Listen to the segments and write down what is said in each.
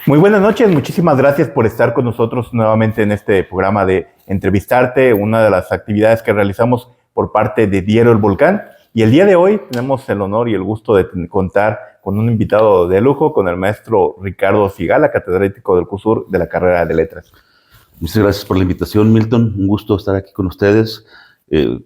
Muy buenas noches, muchísimas gracias por estar con nosotros nuevamente en este programa de Entrevistarte, una de las actividades que realizamos por parte de Diario El Volcán. Y el día de hoy tenemos el honor y el gusto de contar con un invitado de lujo, con el maestro Ricardo Sigala, catedrático del CUSUR de la carrera de Letras. Muchas gracias por la invitación, Milton. Un gusto estar aquí con ustedes,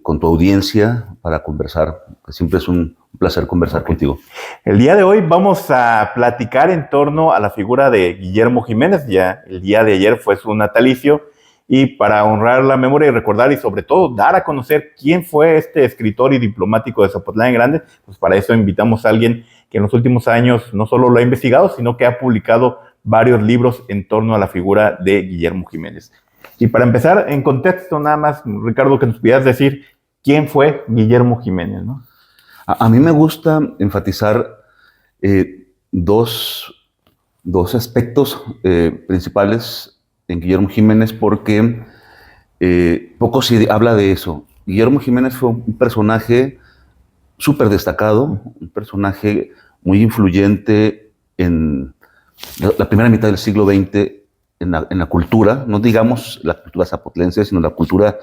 con tu audiencia, para conversar. Siempre es un placer conversar contigo. El día de hoy vamos a platicar en torno a la figura de Guillermo Jiménez. Ya el día de ayer fue su natalicio, y para honrar la memoria y recordar y sobre todo dar a conocer quién fue este escritor y diplomático de Zapotlán el Grande, pues para eso invitamos a alguien que en los últimos años no solo lo ha investigado, sino que ha publicado varios libros en torno a la figura de Guillermo Jiménez. Y para empezar, en contexto nada más, Ricardo, que nos pudieras decir quién fue Guillermo Jiménez, ¿no? A mí me gusta enfatizar dos aspectos principales en Guillermo Jiménez, porque poco se habla de eso. Guillermo Jiménez fue un personaje súper destacado, un personaje muy influyente en la primera mitad del siglo XX en la cultura, no digamos la cultura zapotlense, sino la cultura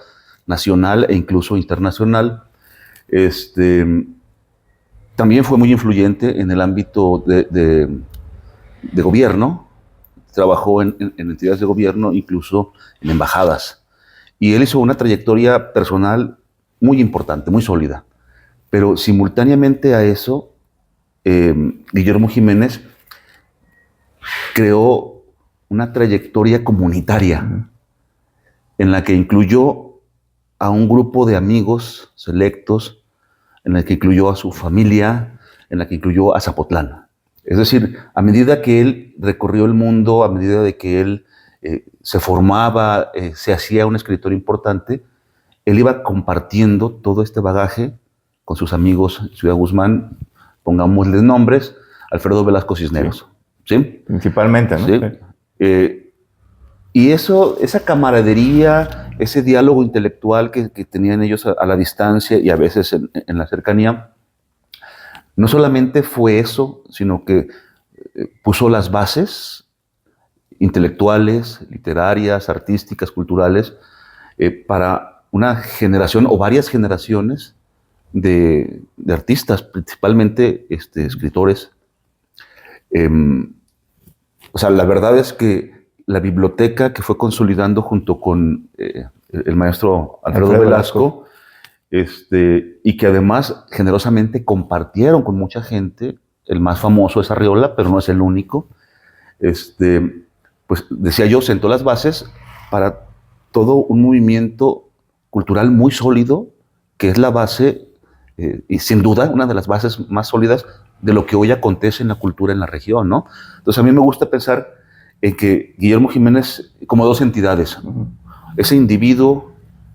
nacional e incluso internacional. También fue muy influyente en el ámbito de gobierno. Trabajó en entidades de gobierno, incluso en embajadas. Y él hizo una trayectoria personal muy importante, muy sólida. Pero simultáneamente a eso, Guillermo Jiménez creó una trayectoria comunitaria en la que incluyó a un grupo de amigos selectos, en la que incluyó a su familia, en la que incluyó a Zapotlán. Es decir, a medida que él recorrió el mundo, a medida de que él se formaba, se hacía un escritor importante, él iba compartiendo todo este bagaje con sus amigos en Ciudad Guzmán, pongámosles nombres, Alfredo Velasco Cisneros. ¿Sí? Principalmente, ¿no? Sí. Y esa camaradería, ese diálogo intelectual que tenían ellos a la distancia y a veces en la cercanía, no solamente fue eso, sino que puso las bases intelectuales, literarias, artísticas, culturales, para una generación o varias generaciones de artistas, principalmente escritores. O sea, la verdad es que la biblioteca que fue consolidando junto con el maestro Alfredo Velasco, y que además generosamente compartieron con mucha gente, el más famoso es Arriola, pero no es el único, pues decía yo, sentó las bases para todo un movimiento cultural muy sólido, que es la base, y sin duda una de las bases más sólidas de lo que hoy acontece en la cultura en la región, ¿no? Entonces a mí me gusta pensar en que Guillermo Jiménez, como dos entidades, ese individuo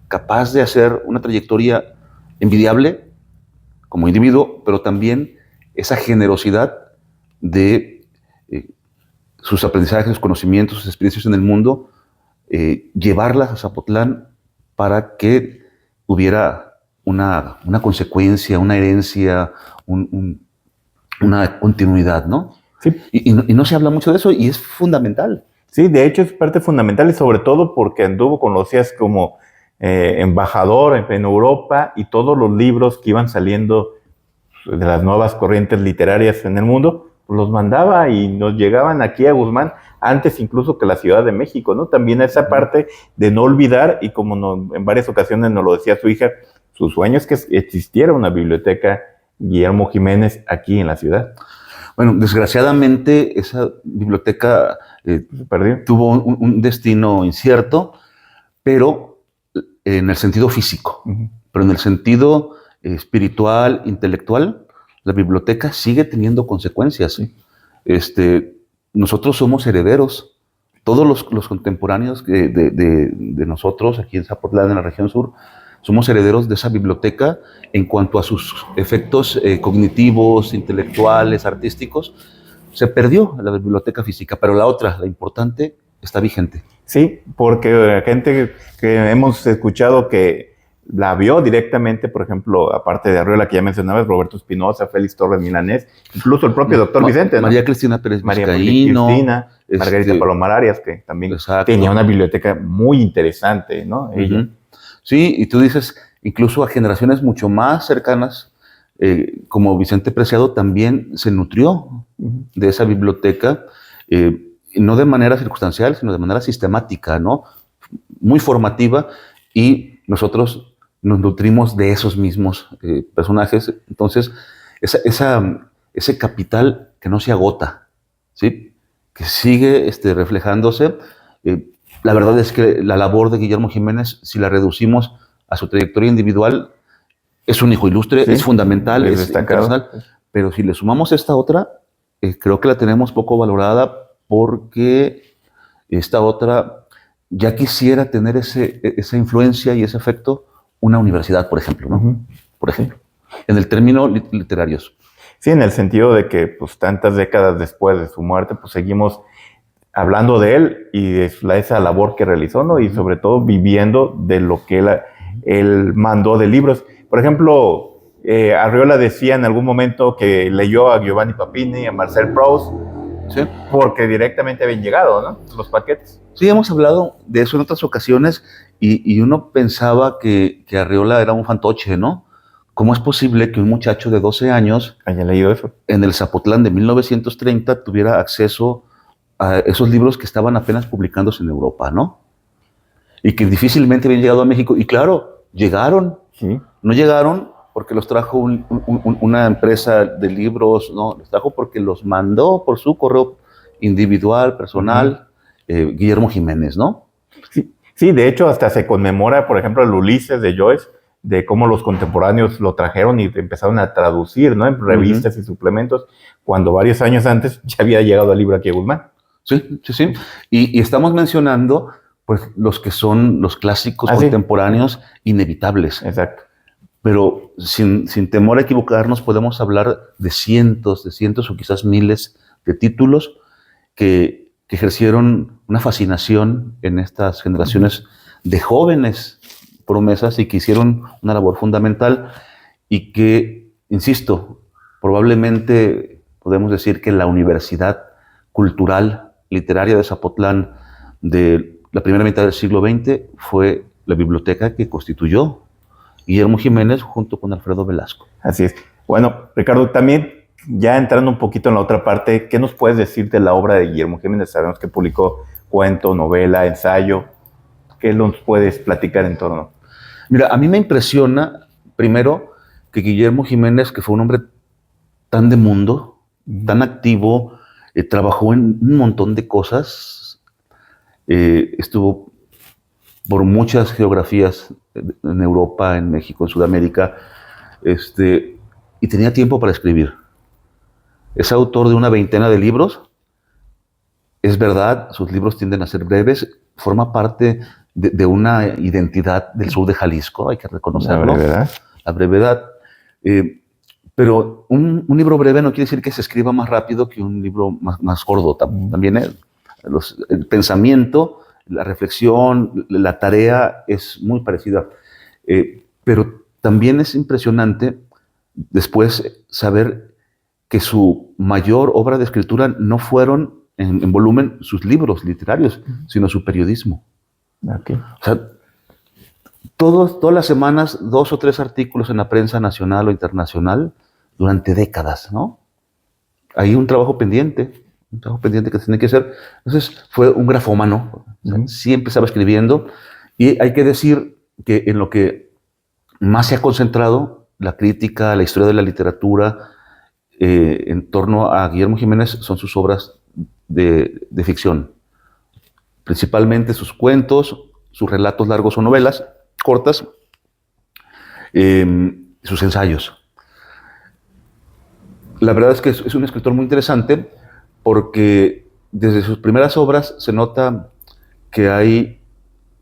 capaz de hacer una trayectoria envidiable como individuo, pero también esa generosidad de sus aprendizajes, sus conocimientos, sus experiencias en el mundo, llevarlas a Zapotlán para que hubiera una consecuencia, una herencia, una continuidad, ¿no? Sí. Y no se habla mucho de eso, y es fundamental. Sí, de hecho es parte fundamental, y sobre todo porque anduvo con los días como embajador en Europa, y todos los libros que iban saliendo de las nuevas corrientes literarias en el mundo, pues los mandaba y nos llegaban aquí a Guzmán antes incluso que la Ciudad de México, ¿no? También esa parte de no olvidar, y como en varias ocasiones nos lo decía su hija, su sueño es que existiera una biblioteca Guillermo Jiménez aquí en la ciudad. Bueno, desgraciadamente esa biblioteca tuvo un destino incierto, pero en el sentido físico, pero en el sentido espiritual, intelectual, la biblioteca sigue teniendo consecuencias. Sí. Nosotros somos herederos. Todos los contemporáneos de nosotros aquí en Zapotlán, en la región sur, somos herederos de esa biblioteca en cuanto a sus efectos cognitivos, intelectuales, artísticos. Se perdió la biblioteca física, pero la otra, la importante, está vigente. Sí, porque gente que hemos escuchado que la vio directamente, por ejemplo, aparte de Arriola, que ya mencionabas, Roberto Espinosa, Félix Torres Milanés, incluso el propio doctor Vicente, ¿no? María Cristina Pérez María Vizcaíno. Cristina, Margarita Palomar Arias, que también exacto. tenía una biblioteca muy interesante, ¿no? Ella. Sí, y tú dices, incluso a generaciones mucho más cercanas, como Vicente Preciado también se nutrió de esa biblioteca, no de manera circunstancial, sino de manera sistemática, ¿no? Muy formativa, y nosotros nos nutrimos de esos mismos personajes. Entonces, ese capital que no se agota, ¿sí? Que sigue reflejándose. La verdad es que la labor de Guillermo Jiménez, si la reducimos a su trayectoria individual, es un hijo ilustre, sí, es fundamental, es internacional, pero si le sumamos esta otra, creo que la tenemos poco valorada, porque esta otra ya quisiera tener esa influencia y ese efecto una universidad, por ejemplo, ¿no? Por ejemplo, en el término literarios. Sí, en el sentido de que pues tantas décadas después de su muerte, pues seguimos hablando de él y de esa labor que realizó, ¿no? Y sobre todo viviendo de lo que él mandó de libros. Por ejemplo, Arriola decía en algún momento que leyó a Giovanni Papini, a Marcel Proust, ¿sí? Porque directamente habían llegado, ¿no? Los paquetes. Sí, hemos hablado de eso en otras ocasiones, y uno pensaba que Arriola era un fantoche, ¿no? ¿Cómo es posible que un muchacho de 12 años haya leído eso en el Zapotlán de 1930 tuviera acceso a esos libros que estaban apenas publicándose en Europa, ¿no? Y que difícilmente habían llegado a México? Y claro, llegaron. Sí. No llegaron porque los trajo una empresa de libros, no, los trajo porque los mandó por su correo individual, personal, Guillermo Jiménez, ¿no? Sí, sí, de hecho hasta se conmemora, por ejemplo, el Ulises de Joyce, de cómo los contemporáneos lo trajeron y empezaron a traducir, ¿no? En revistas y suplementos, cuando varios años antes ya había llegado el libro aquí a Guzmán. Sí, sí, sí. Y estamos mencionando, pues, los que son los clásicos contemporáneos inevitables. Exacto. Pero sin temor a equivocarnos, podemos hablar de cientos o quizás miles de títulos que ejercieron una fascinación en estas generaciones de jóvenes promesas y que hicieron una labor fundamental, y que, insisto, probablemente podemos decir que la Universidad Cultural Literaria de Zapotlán de la primera mitad del siglo XX fue la biblioteca que constituyó Guillermo Jiménez junto con Alfredo Velasco. Así es. Bueno, Ricardo, también ya entrando un poquito en la otra parte, ¿qué nos puedes decir de la obra de Guillermo Jiménez? Sabemos que publicó cuento, novela, ensayo. ¿Qué nos puedes platicar en torno? Mira, a mí me impresiona, primero, que Guillermo Jiménez, que fue un hombre tan de mundo, tan activo, trabajó en un montón de cosas, estuvo por muchas geografías en Europa, en México, en Sudamérica, y tenía tiempo para escribir. Es autor de una veintena de libros. Es verdad, sus libros tienden a ser breves, forma parte de una identidad del sur de Jalisco, hay que reconocerlo. La brevedad. Pero un libro breve no quiere decir que se escriba más rápido que un libro más gordo. También el pensamiento, la reflexión, la tarea es muy parecida. Pero también es impresionante después saber que su mayor obra de escritura no fueron en volumen sus libros literarios, sino su periodismo. Okay. O sea, todas las semanas 2 o 3 artículos en la prensa nacional o internacional durante décadas, ¿no? Hay un trabajo pendiente que tiene que hacer. Entonces fue un grafómano, siempre estaba escribiendo, y hay que decir que en lo que más se ha concentrado la crítica, la historia de la literatura en torno a Guillermo Jiménez son sus obras de ficción, principalmente sus cuentos, sus relatos largos o novelas cortas, sus ensayos. La verdad es que es un escritor muy interesante porque desde sus primeras obras se nota que hay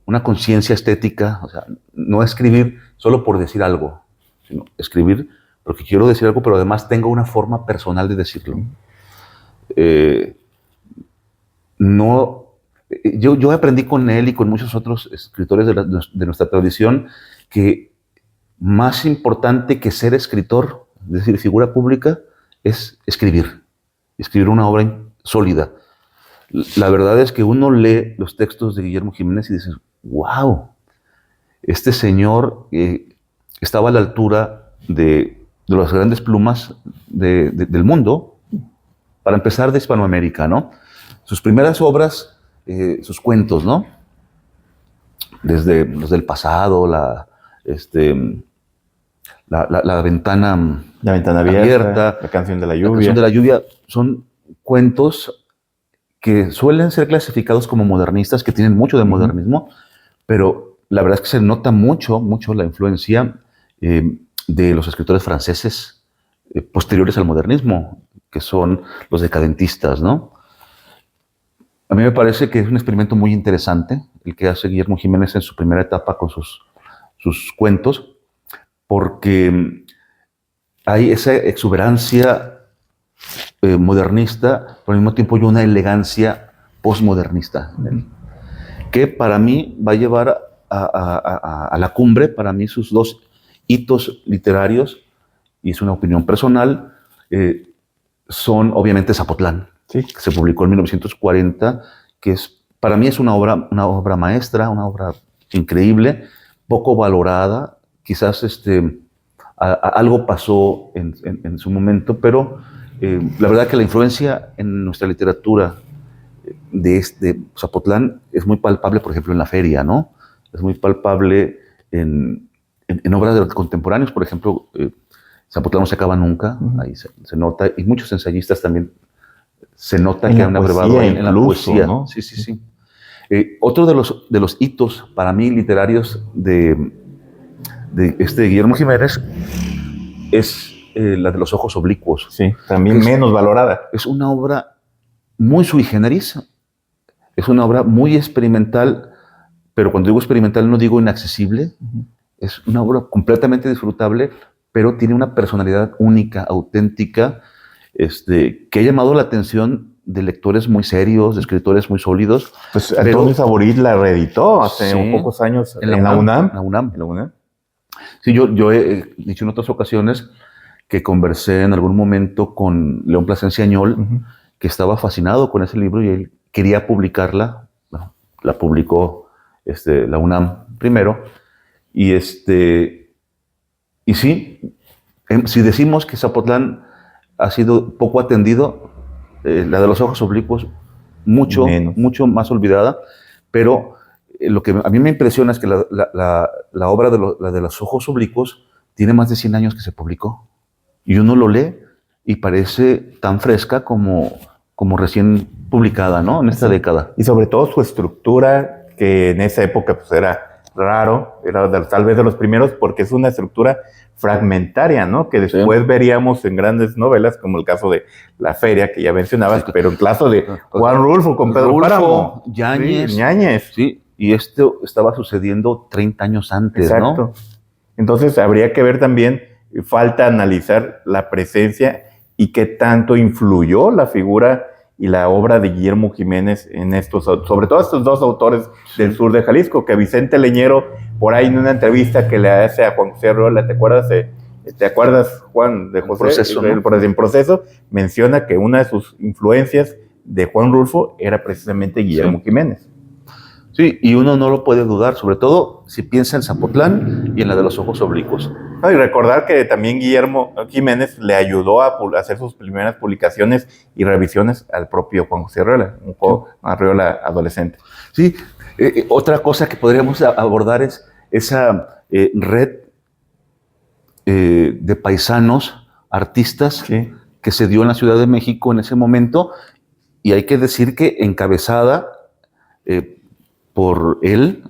una conciencia estética, o sea, no escribir solo por decir algo, sino escribir porque quiero decir algo, pero además tengo una forma personal de decirlo. No, yo aprendí con él y con muchos otros escritores de nuestra tradición que más importante que ser escritor, es decir, figura pública, es escribir una obra sólida. La verdad es que uno lee los textos de Guillermo Jiménez y dices, wow, este señor estaba a la altura de las grandes plumas del mundo, para empezar de Hispanoamérica, ¿no? Sus primeras obras, sus cuentos, ¿no? Desde los del pasado, la ventana abierta, la canción de la lluvia. La canción de la lluvia son cuentos que suelen ser clasificados como modernistas, que tienen mucho de modernismo, pero la verdad es que se nota mucho la influencia de los escritores franceses posteriores al modernismo, que son los decadentistas, ¿no? A mí me parece que es un experimento muy interesante el que hace Guillermo Jiménez en su primera etapa con sus cuentos, porque hay esa exuberancia modernista, pero al mismo tiempo hay una elegancia postmodernista en él, que para mí va a llevar a la cumbre, para mí sus dos hitos literarios, y es una opinión personal, son obviamente Zapotlán, sí, que se publicó en 1940, que para mí es una obra maestra, una obra increíble, poco valorada, quizás algo pasó en su momento, pero la verdad que la influencia en nuestra literatura de Zapotlán es muy palpable, por ejemplo, en la feria, ¿no? Es muy palpable en obras de los contemporáneos, por ejemplo, Zapotlán no se acaba nunca, ahí se nota, y muchos ensayistas también se nota que han abrevado en la poesía, ¿no? Sí. Otro de los hitos para mí literarios de Guillermo Jiménez es la de los ojos oblicuos. Sí, también menos valorada. Es una obra muy sui generis, es una obra muy experimental, pero cuando digo experimental no digo inaccesible, es una obra completamente disfrutable, pero tiene una personalidad única, auténtica, que ha llamado la atención de lectores muy serios, de escritores muy sólidos. Pues Antonio Saborit la reeditó hace pocos años en la UNAM. En la UNAM. Sí, yo he dicho en otras ocasiones que conversé en algún momento con León Plasencia Añol, que estaba fascinado con ese libro y él quería publicarla. Bueno, la publicó la UNAM primero. Y sí, si decimos que Zapotlán ha sido poco atendido, la de los ojos oblicuos mucho más olvidada, pero lo que a mí me impresiona es que la obra de los ojos oblicuos tiene más de 100 años que se publicó. Y uno lo lee y parece tan fresca como recién publicada, ¿no? En esta década. Y sobre todo su estructura, que en esa época pues era raro, era tal vez de los primeros, porque es una estructura fragmentaria, ¿no? Que después veríamos en grandes novelas, como el caso de La Feria, que ya mencionabas, pero el caso de Juan Rulfo con Pedro Páramo. Yáñez. Sí, y esto estaba sucediendo 30 años antes, exacto, ¿no? Entonces habría que ver también, falta analizar la presencia y qué tanto influyó la figura y la obra de Guillermo Jiménez en estos, sobre todo estos dos autores del sur de Jalisco, que Vicente Leñero, por ahí en una entrevista que le hace a Juan José Arreola, ¿te acuerdas, Juan, de José? En Proceso, menciona que una de sus influencias de Juan Rulfo era precisamente Guillermo Jiménez. Sí, y uno no lo puede dudar, sobre todo si piensa en Zapotlán y en la de los ojos oblicuos. No, y recordar que también Guillermo Jiménez le ayudó a hacer sus primeras publicaciones y revisiones al propio Juan José Arreola, un Juan Arreola adolescente. Sí, otra cosa que podríamos abordar es esa red de paisanos, artistas, que se dio en la Ciudad de México en ese momento, y hay que decir que encabezada por él,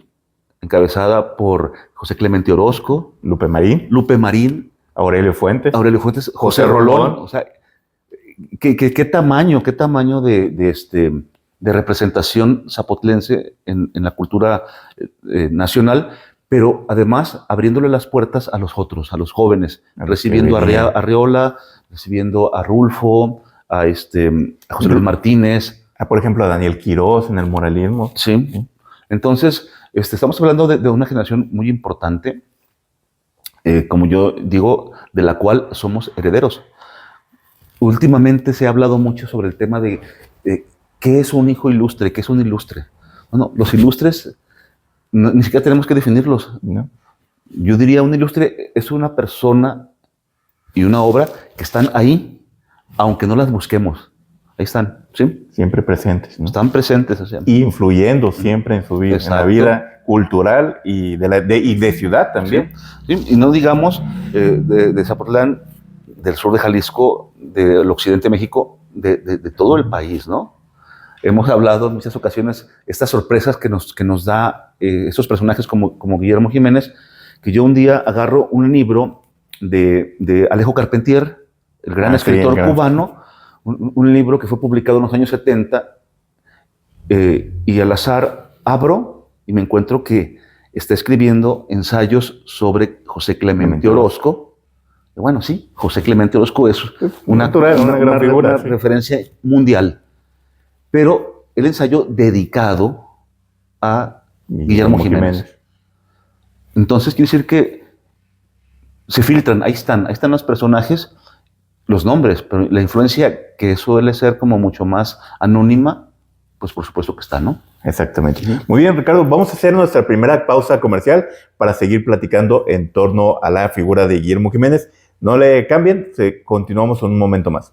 encabezada por José Clemente Orozco, Lupe Marín, Aurelio Fuentes, José Rolón. O sea, ¿Qué tamaño de representación zapotlense en la cultura nacional, pero además abriéndole las puertas a los otros, a los jóvenes, recibiendo a Arreola, recibiendo a Rulfo, a José Luis Martínez. Por ejemplo, a Daniel Quirós en el muralismo. Sí. Entonces, estamos hablando de una generación muy importante, como yo digo, de la cual somos herederos. Últimamente se ha hablado mucho sobre el tema de qué es un hijo ilustre, qué es un ilustre. Bueno, los ilustres ni siquiera tenemos que definirlos. ¿No? Yo diría un ilustre es una persona y una obra que están ahí, aunque no las busquemos. Ahí están, ¿sí? Siempre presentes, ¿no? Están presentes. O sea, y influyendo siempre en su vida, en la vida cultural y de ciudad también. Sí. Y no digamos de Zapotlán, del sur de Jalisco, del occidente de México, de todo el país, ¿no? Hemos hablado en muchas ocasiones estas sorpresas que nos da estos personajes como Guillermo Jiménez, que yo un día agarro un libro de Alejo Carpentier, el gran escritor cubano, un libro que fue publicado en los años 70, y al azar abro y me encuentro que está escribiendo ensayos sobre José Clemente Orozco. Bueno, sí, José Clemente Orozco es una gran figura, una referencia mundial. Pero el ensayo dedicado a Guillermo Jiménez. Entonces quiere decir que se filtran, ahí están los personajes, los nombres, pero la influencia, que suele ser como mucho más anónima, pues por supuesto que está, ¿no? Exactamente. Muy bien, Ricardo, vamos a hacer nuestra primera pausa comercial para seguir platicando en torno a la figura de Guillermo Jiménez. No le cambien, continuamos en un momento más.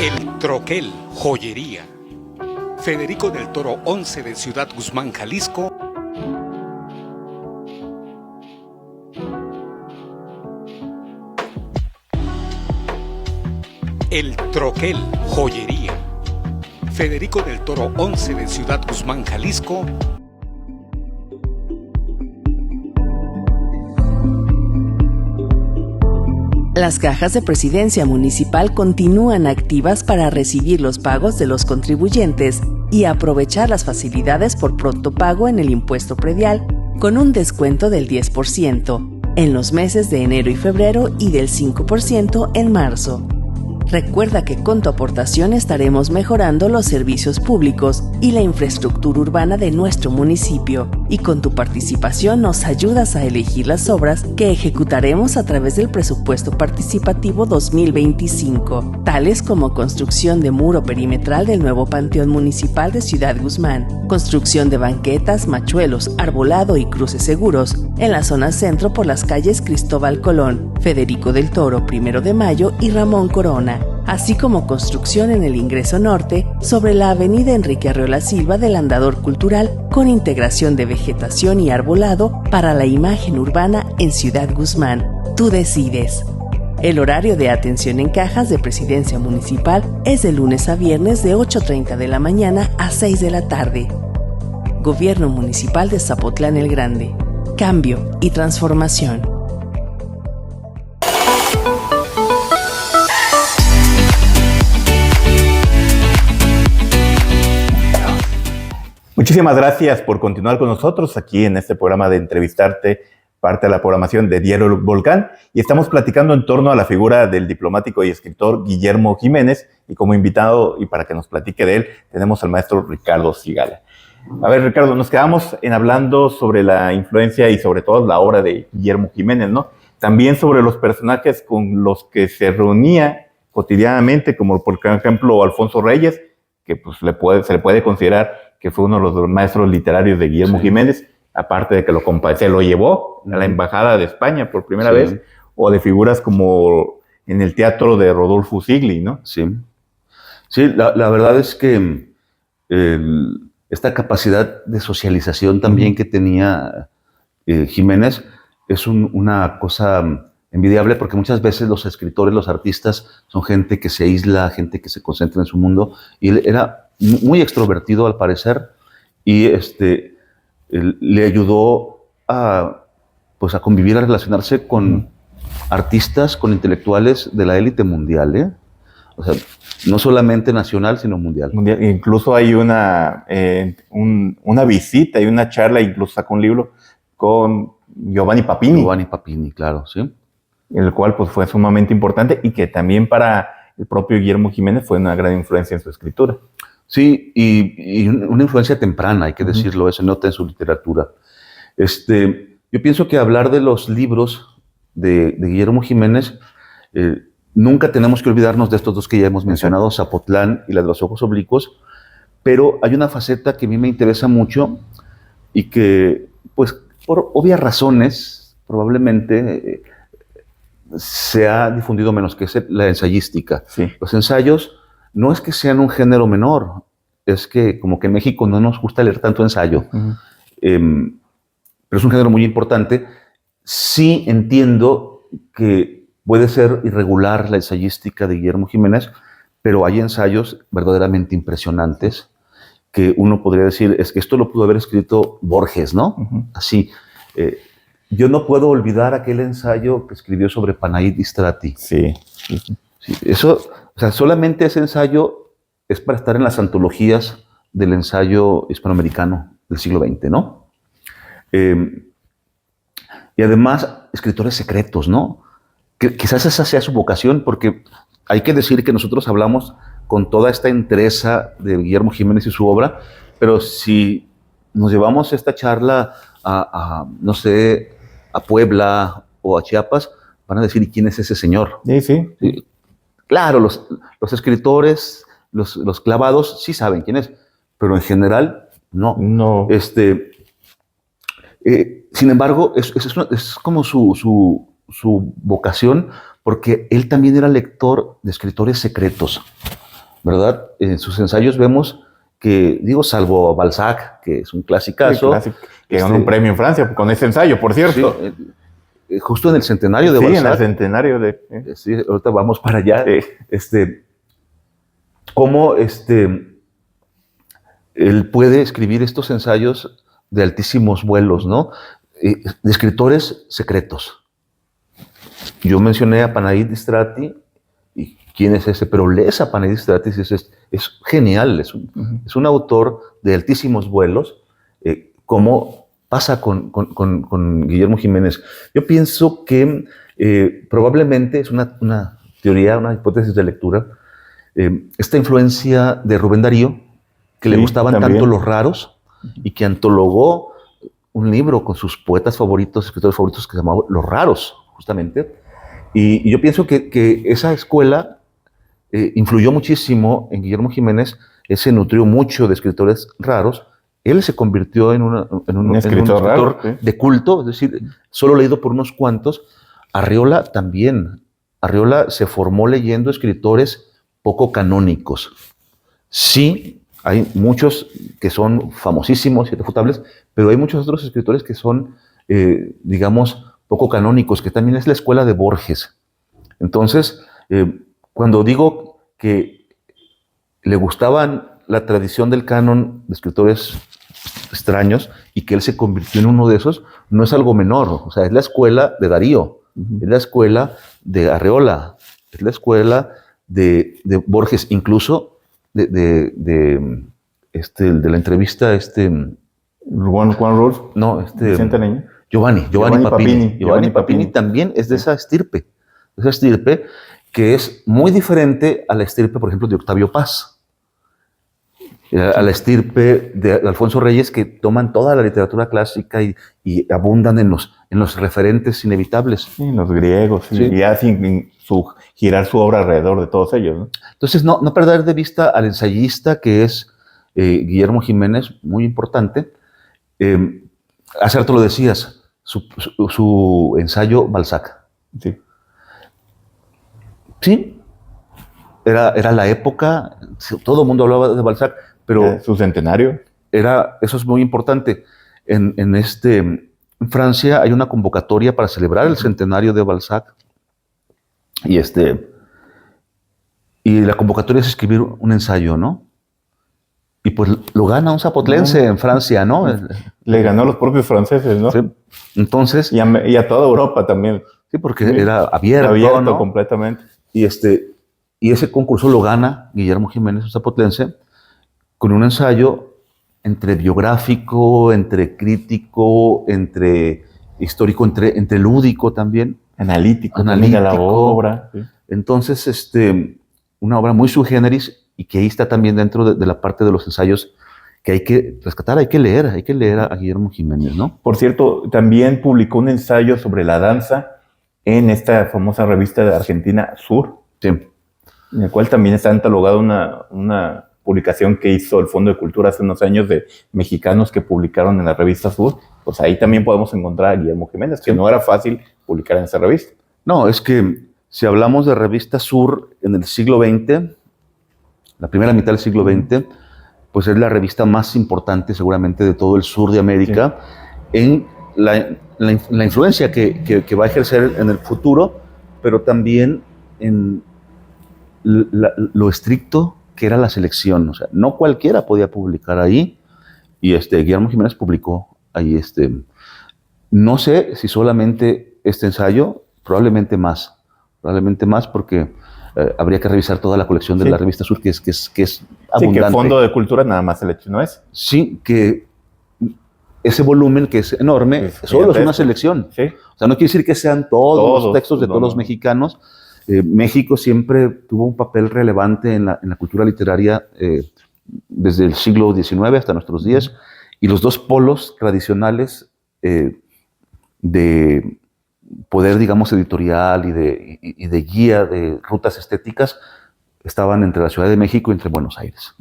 El Troquel, joyería. Federico del Toro 11 de Ciudad Guzmán, Jalisco. El Troquel, joyería. Federico del Toro 11 de Ciudad Guzmán, Jalisco. Las cajas de Presidencia Municipal continúan activas para recibir los pagos de los contribuyentes y aprovechar las facilidades por pronto pago en el impuesto predial, con un descuento del 10% en los meses de enero y febrero y del 5% en marzo. Recuerda que con tu aportación estaremos mejorando los servicios públicos y la infraestructura urbana de nuestro municipio, y con tu participación nos ayudas a elegir las obras que ejecutaremos a través del presupuesto participativo 2025, tales como construcción de muro perimetral del nuevo Panteón Municipal de Ciudad Guzmán, construcción de banquetas, machuelos, arbolado y cruces seguros en la zona centro por las calles Cristóbal Colón, Federico del Toro, 1 de Mayo y Ramón Corona, así como construcción en el ingreso norte sobre la avenida Enrique Arreola Silva del Andador Cultural, con integración de vegetación y arbolado para la imagen urbana en Ciudad Guzmán. Tú decides. El horario de atención en cajas de Presidencia Municipal es de lunes a viernes de 8:30 de la mañana a 6 de la tarde. Gobierno Municipal de Zapotlán el Grande. Cambio y transformación. Muchísimas gracias por continuar con nosotros aquí en este programa de Entrevistarte, parte de la programación de Diario Volcán, y estamos platicando en torno a la figura del diplomático y escritor Guillermo Jiménez, y como invitado, y para que nos platique de él, tenemos al maestro Ricardo Sigala. A ver, Ricardo, nos quedamos en hablando sobre la influencia y sobre todo la obra de Guillermo Jiménez, ¿no? También sobre los personajes con los que se reunía cotidianamente, como por ejemplo Alfonso Reyes, que pues se le puede considerar que fue uno de los maestros literarios de Guillermo Jiménez, aparte de que se lo llevó a la Embajada de España por primera vez, o de figuras como en el teatro de Rodolfo Sigli, ¿no? Sí, la verdad es que esta capacidad de socialización también que tenía Jiménez es una cosa envidiable, porque muchas veces los escritores, los artistas, son gente que se aísla, gente que se concentra en su mundo, y él era muy extrovertido al parecer, y él le ayudó pues a convivir, a relacionarse con artistas, con intelectuales de la élite mundial, ¿eh? O sea, no solamente nacional, sino mundial. Incluso hay una visita y una charla, incluso sacó un libro con Giovanni Papini. Giovanni Papini, claro, sí. El cual pues fue sumamente importante y que también para el propio Guillermo Jiménez fue una gran influencia en su escritura. Sí, y una influencia temprana, hay que decirlo, se nota en su literatura. Yo pienso que hablar de los libros de Guillermo Jiménez, nunca tenemos que olvidarnos de estos dos que ya hemos mencionado, Zapotlán y la de los ojos oblicuos, pero hay una faceta que a mí me interesa mucho y que, pues, por obvias razones, probablemente se ha difundido menos, que es la ensayística. Sí. Los ensayos no es que sean un género menor, es que como que en México no nos gusta leer tanto ensayo, pero es un género muy importante. Sí entiendo que puede ser irregular la ensayística de Guillermo Jiménez, pero hay ensayos verdaderamente impresionantes que uno podría decir, es que esto lo pudo haber escrito Borges, ¿no? Así. Yo no puedo olvidar aquel ensayo que escribió sobre Panaid Istrati. Sí. Sí, eso, o sea, solamente ese ensayo es para estar en las antologías del ensayo hispanoamericano del siglo XX, ¿no? Y además, escritores secretos, ¿no? Que quizás esa sea su vocación, porque hay que decir que nosotros hablamos con toda esta entereza de Guillermo Jiménez y su obra, pero si nos llevamos esta charla no sé, a Puebla o a Chiapas, van a decir, ¿y quién es ese señor? Sí. Claro, los escritores, los clavados, sí saben quién es, pero en general, no. Sin embargo, es como su vocación, porque él también era lector de escritores secretos, ¿verdad? En sus ensayos vemos que, digo, salvo Balzac, que es un clasicazo. Que ganó un premio en Francia con ese ensayo, por cierto. Sí, justo en el centenario de Balzac. Sí, en el centenario de... Sí, ahorita vamos para allá. Cómo él puede escribir estos ensayos de altísimos vuelos, ¿no? De escritores secretos. Yo mencioné a Panaid Istrati, y quién es ese, pero lees a Panaid Istrati y es genial, es un autor de altísimos vuelos, como pasa con Guillermo Jiménez. Yo pienso que probablemente es una teoría, una hipótesis de lectura, esta influencia de Rubén Darío, que le gustaban tanto los raros, y que antologó un libro con sus poetas favoritos, escritores favoritos, que se llamaba Los Raros, justamente. Y yo pienso que esa escuela influyó muchísimo en Guillermo Jiménez. Él se nutrió mucho de escritores raros. Él se convirtió en un escritor raro, de culto, es decir, solo leído por unos cuantos. Arriola también. Arriola se formó leyendo escritores poco canónicos. Sí, hay muchos que son famosísimos y irrefutables, pero hay muchos otros escritores que son, digamos, poco canónicos, que también es la escuela de Borges. Entonces, cuando digo que le gustaban la tradición del canon de escritores extraños y que él se convirtió en uno de esos, no es algo menor. O sea, es la escuela de Darío, es la escuela de Arreola, es la escuela de Borges, incluso de la entrevista, Juan Rolf. No, Vicente Leña. Giovanni Papini. Giovanni Papini también es de esa estirpe que es muy diferente a la estirpe, por ejemplo, de Octavio Paz, a la estirpe de Alfonso Reyes, que toman toda la literatura clásica y abundan en los referentes inevitables. Sí, los griegos, y hacen girar su obra alrededor de todos ellos, ¿no? Entonces, no perder de vista al ensayista, que es Guillermo Jiménez, muy importante. Hace rato lo decías, su ensayo Balzac. Sí, era la época, todo el mundo hablaba de Balzac, pero... Su centenario. eso es muy importante. En Francia hay una convocatoria para celebrar el centenario de Balzac y la convocatoria es escribir un ensayo, ¿no? Y pues lo gana un zapotlense en Francia, ¿no? Le ganó a los propios franceses, ¿no? Sí. Entonces, Y a toda Europa también. sí, porque era abierto, Abierto ¿no? completamente. Y ese concurso lo gana Guillermo Jiménez, un zapotlense, con un ensayo entre biográfico, entre crítico, entre histórico, entre lúdico también. Analítico. También de la Analítico. obra. Sí. Entonces, una obra muy sui generis y que ahí está también dentro de la parte de los ensayos que hay que rescatar, hay que leer a Guillermo Jiménez, ¿no? Por cierto, también publicó un ensayo sobre la danza en esta famosa revista de Argentina, Sur, Sí. en el cual también está catalogada una publicación que hizo el Fondo de Cultura hace unos años de mexicanos que publicaron en la revista Sur. Pues ahí también podemos encontrar a Guillermo Jiménez, que no era fácil publicar en esa revista. No, es que si hablamos de revista Sur en el siglo XX, la primera mitad del siglo XX, pues es la revista más importante seguramente de todo el sur de América en la influencia que va a ejercer en el futuro, pero también en lo estricto que era la selección. O sea, no cualquiera podía publicar ahí, y Guillermo Jiménez publicó ahí no sé si solamente este ensayo, probablemente más porque habría que revisar toda la colección de la revista Sur, que es abundante. Sí, que el Fondo de Cultura nada más seleccionó eso. Sí, que ese volumen que es enorme, solo es una selección. Sí. O sea, no quiere decir que sean todos los textos de todos los mexicanos. México siempre tuvo un papel relevante en la cultura literaria desde el siglo XIX hasta nuestros días, y los dos polos tradicionales de poder, digamos, editorial y de guía de rutas estéticas estaban entre la Ciudad de México y entre Buenos Aires.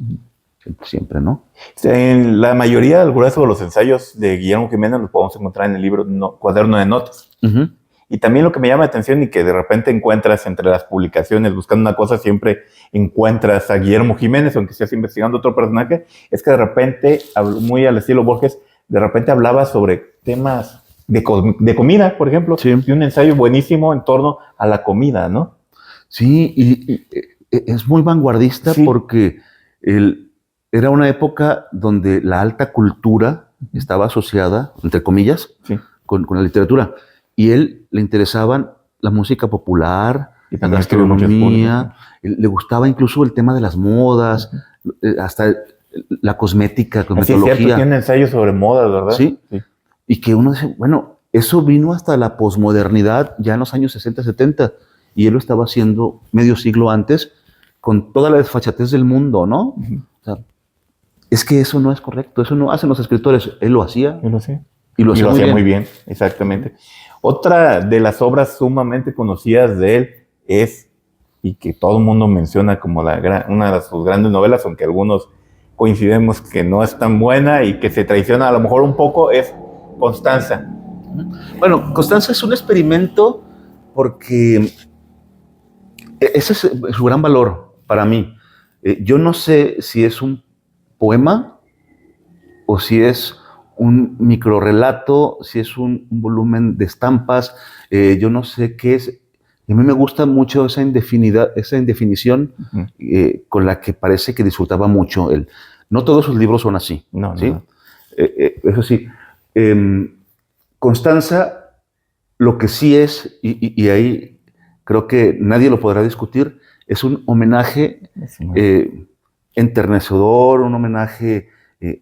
Siempre, ¿no? En la mayoría del grueso de los ensayos de Guillermo Jiménez los podemos encontrar en el libro Cuaderno de Notas. Uh-huh. Y también lo que me llama la atención y que de repente encuentras entre las publicaciones, buscando una cosa, siempre encuentras a Guillermo Jiménez, aunque estés investigando otro personaje, es que de repente, muy al estilo Borges, de repente hablaba sobre temas de comida, por ejemplo, y un ensayo buenísimo en torno a la comida, ¿no? Sí, y es muy vanguardista porque era una época donde la alta cultura estaba asociada, entre comillas, con la literatura. Y él le interesaban la música popular, y la gastronomía, le gustaba incluso el tema de las modas, hasta la cosmética, cosmetología. Sí, tiene un ensayo sobre moda, ¿verdad? Sí. Y que uno dice, bueno, eso vino hasta la posmodernidad ya en los años 60, 70, y él lo estaba haciendo medio siglo antes con toda la desfachatez del mundo, ¿no? Uh-huh. O sea, es que eso no es correcto, eso no hacen los escritores, él lo hacía. Él lo hacía. Y lo hacía muy bien, exactamente. Otra de las obras sumamente conocidas de él es, y que todo el mundo menciona como una de sus grandes novelas, aunque algunos coincidimos que no es tan buena y que se traiciona a lo mejor un poco, es Constanza. Bueno, Constanza es un experimento porque ese es su gran valor para mí. Yo no sé si es un poema o si es un microrrelato, si es un volumen de estampas, yo no sé qué es. A mí me gusta mucho esa indefinición con la que parece que disfrutaba mucho él. No todos sus libros son así. No, ¿sí? No. Eso sí. Constanza, lo que sí es, y ahí creo que nadie lo podrá discutir, es un homenaje enternecedor, un homenaje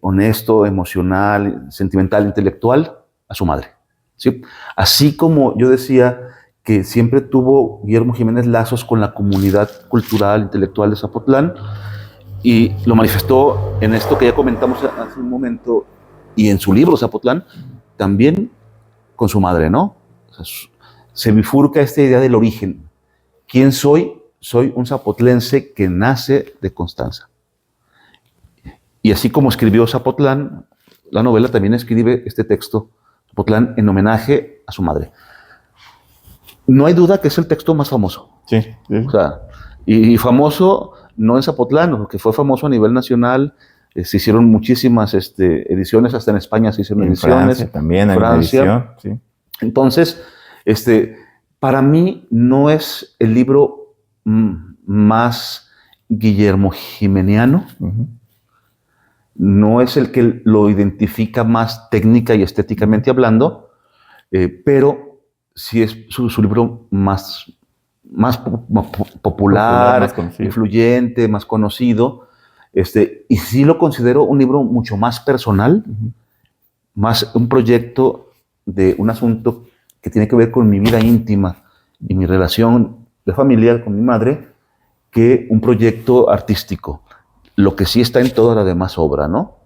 honesto, emocional, sentimental, intelectual a su madre. ¿sí? Así como yo decía que siempre tuvo Guillermo Jiménez lazos con la comunidad cultural, intelectual de Zapotlán, y lo manifestó en esto que ya comentamos hace un momento, y en su libro Zapotlán, también con su madre, ¿no? O sea, se bifurca esta idea del origen. ¿Quién soy? Soy un zapotlense que nace de Constanza. Y así como escribió Zapotlán, la novela también escribe este texto, Zapotlán, en homenaje a su madre. No hay duda que es el texto más famoso. Sí. O sea, y famoso no en Zapotlán, que fue famoso a nivel nacional, Se hicieron muchísimas ediciones, hasta en España se hicieron En ediciones. Francia también hay una Francia. edición, sí. Entonces, para mí no es el libro más Guillermo Jimeniano, Ujú. no es el que lo identifica más técnica y estéticamente hablando, pero sí es su libro más popular, más conocido. influyente, más conocido. Y sí lo considero un libro mucho más personal, Ujú. más un proyecto de un asunto que tiene que ver con mi vida íntima y mi relación de familia con mi madre, que un proyecto artístico. Lo que sí está en toda la demás obra, ¿no?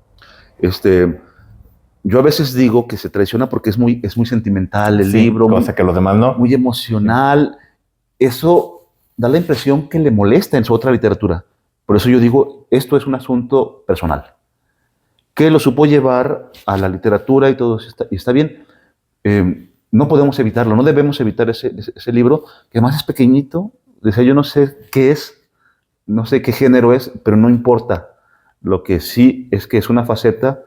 Yo a veces digo que se traiciona porque es muy sentimental el Sí, libro, cosa que los demás no. muy emocional. Eso da la impresión que le molesta en su otra literatura. Por eso yo digo, esto es un asunto personal, que lo supo llevar a la literatura y todo y está bien. No podemos evitarlo, no debemos evitar ese libro, que además es pequeñito. Decía, yo no sé qué es, no sé qué género es, pero no importa. Lo que sí es que es una faceta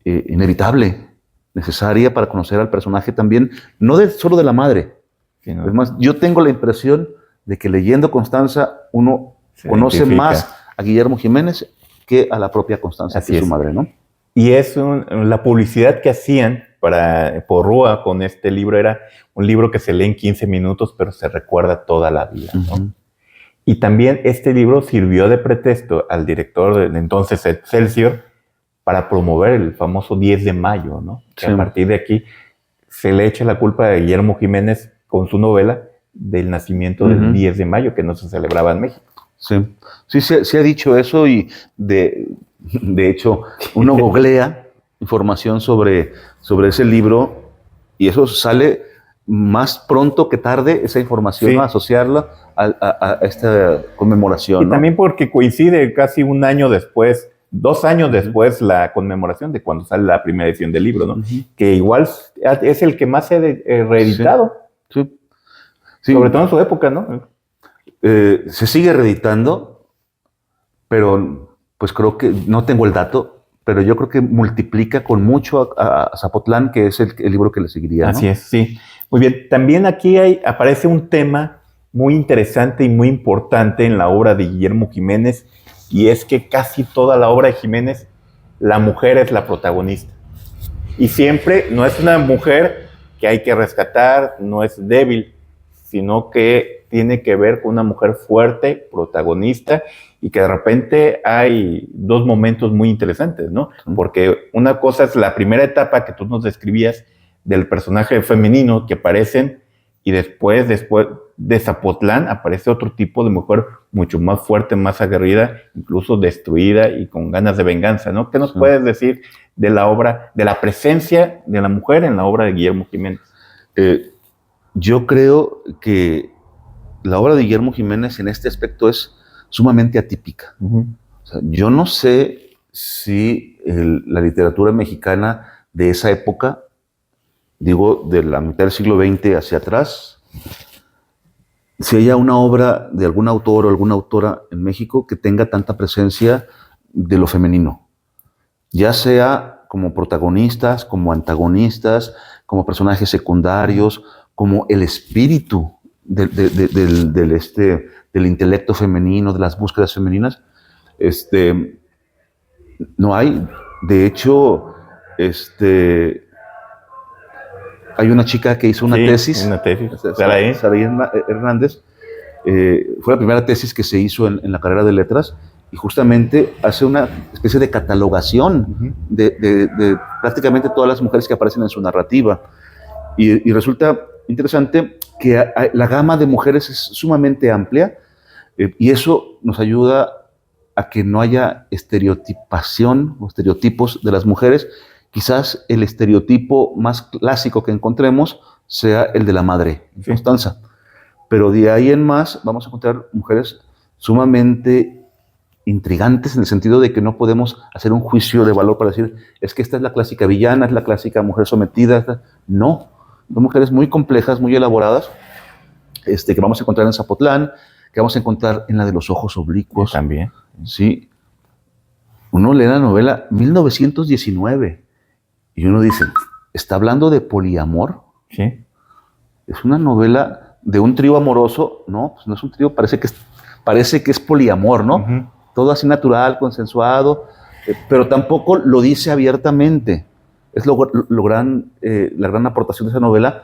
inevitable, necesaria para conocer al personaje también, no solo de la madre. Sí, ¿no? Además, yo tengo la impresión de que leyendo Constanza uno Se conoce identifica. más a Guillermo Jiménez que a la propia Constanza, Así que es es. su madre, ¿no? Y es la publicidad que hacían por Rúa con este libro era un libro que se lee en 15 minutos, pero se recuerda toda la vida, ¿no? Uh-huh. Y también este libro sirvió de pretexto al director del entonces Excelsior para promover el famoso 10 de mayo, ¿no? Que Sí. a partir de aquí se le echa la culpa a Guillermo Jiménez con su novela del nacimiento del Uh-huh. 10 de mayo, que no se celebraba en México. Sí, sí se ha dicho eso y de hecho uno googlea información sobre ese libro y eso sale más pronto que tarde, esa información, Sí. ¿no? Asociarla a esta conmemoración, Y ¿no? también porque coincide casi un año después, 2 años después, la conmemoración de cuando sale la primera edición del libro, ¿no? Uh-huh. Que igual es el que más se ha reeditado, Sí. Sí. sobre todo en su época, ¿no? Se sigue reeditando, pero pues creo que, no tengo el dato, pero yo creo que multiplica con mucho a Zapotlán, que es el libro que le seguiría, ¿no? Así es, sí. Muy bien, también aquí aparece un tema muy interesante y muy importante en la obra de Guillermo Jiménez, y es que casi toda la obra de Jiménez, la mujer es la protagonista. Y siempre no es una mujer que hay que rescatar, no es débil, sino que tiene que ver con una mujer fuerte, protagonista, y que de repente hay 2 momentos muy interesantes, ¿no? Porque una cosa es la primera etapa que tú nos describías del personaje femenino que aparecen, y después de Zapotlán aparece otro tipo de mujer mucho más fuerte, más aguerrida, incluso destruida y con ganas de venganza, ¿no? ¿Qué nos puedes decir de la obra, de la presencia de la mujer en la obra de Guillermo Jiménez? Yo creo que la obra de Guillermo Jiménez en este aspecto es sumamente atípica. Uh-huh. O sea, yo no sé si la literatura mexicana de esa época, digo, de la mitad del siglo XX hacia atrás, si haya una obra de algún autor o alguna autora en México que tenga tanta presencia de lo femenino, ya sea como protagonistas, como antagonistas, como personajes secundarios, como el espíritu del intelecto femenino, de las búsquedas femeninas. No hay. De hecho, hay una chica que hizo una tesis. Una tesis. Saraí Hernández. Fue la primera tesis que se hizo en la carrera de letras y justamente hace una especie de catalogación Uh-huh. de prácticamente todas las mujeres que aparecen en su narrativa. Y resulta interesante que la gama de mujeres es sumamente amplia y eso nos ayuda a que no haya estereotipación o estereotipos de las mujeres. Quizás el estereotipo más clásico que encontremos sea el de la madre, Sí. Constanza. Pero de ahí en más vamos a encontrar mujeres sumamente intrigantes en el sentido de que no podemos hacer un juicio de valor para decir, es que esta es la clásica villana, es la clásica mujer sometida. No, son mujeres muy complejas, muy elaboradas, que vamos a encontrar en Zapotlán, que vamos a encontrar en la de los ojos oblicuos. También. Sí. Uno lee la novela 1919 y uno dice, ¿está hablando de poliamor? Sí. Es una novela de un trío amoroso, no, pues no es un trío, parece que es poliamor, ¿no? Ujú. Todo así natural, consensuado, pero tampoco lo dice abiertamente. Es la gran aportación de esa novela,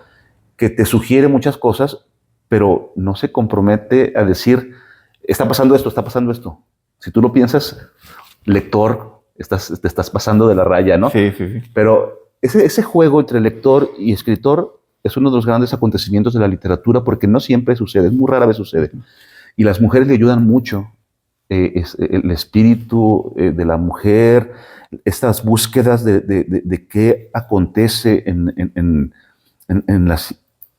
que te sugiere muchas cosas, pero no se compromete a decir, está pasando esto, está pasando esto. Si tú lo piensas, lector, te estás pasando de la raya, ¿no? Sí, sí, sí. Pero ese juego entre lector y escritor es uno de los grandes acontecimientos de la literatura, porque no siempre sucede, es muy rara vez sucede. Y las mujeres le ayudan mucho. El espíritu de la mujer, estas búsquedas de qué acontece en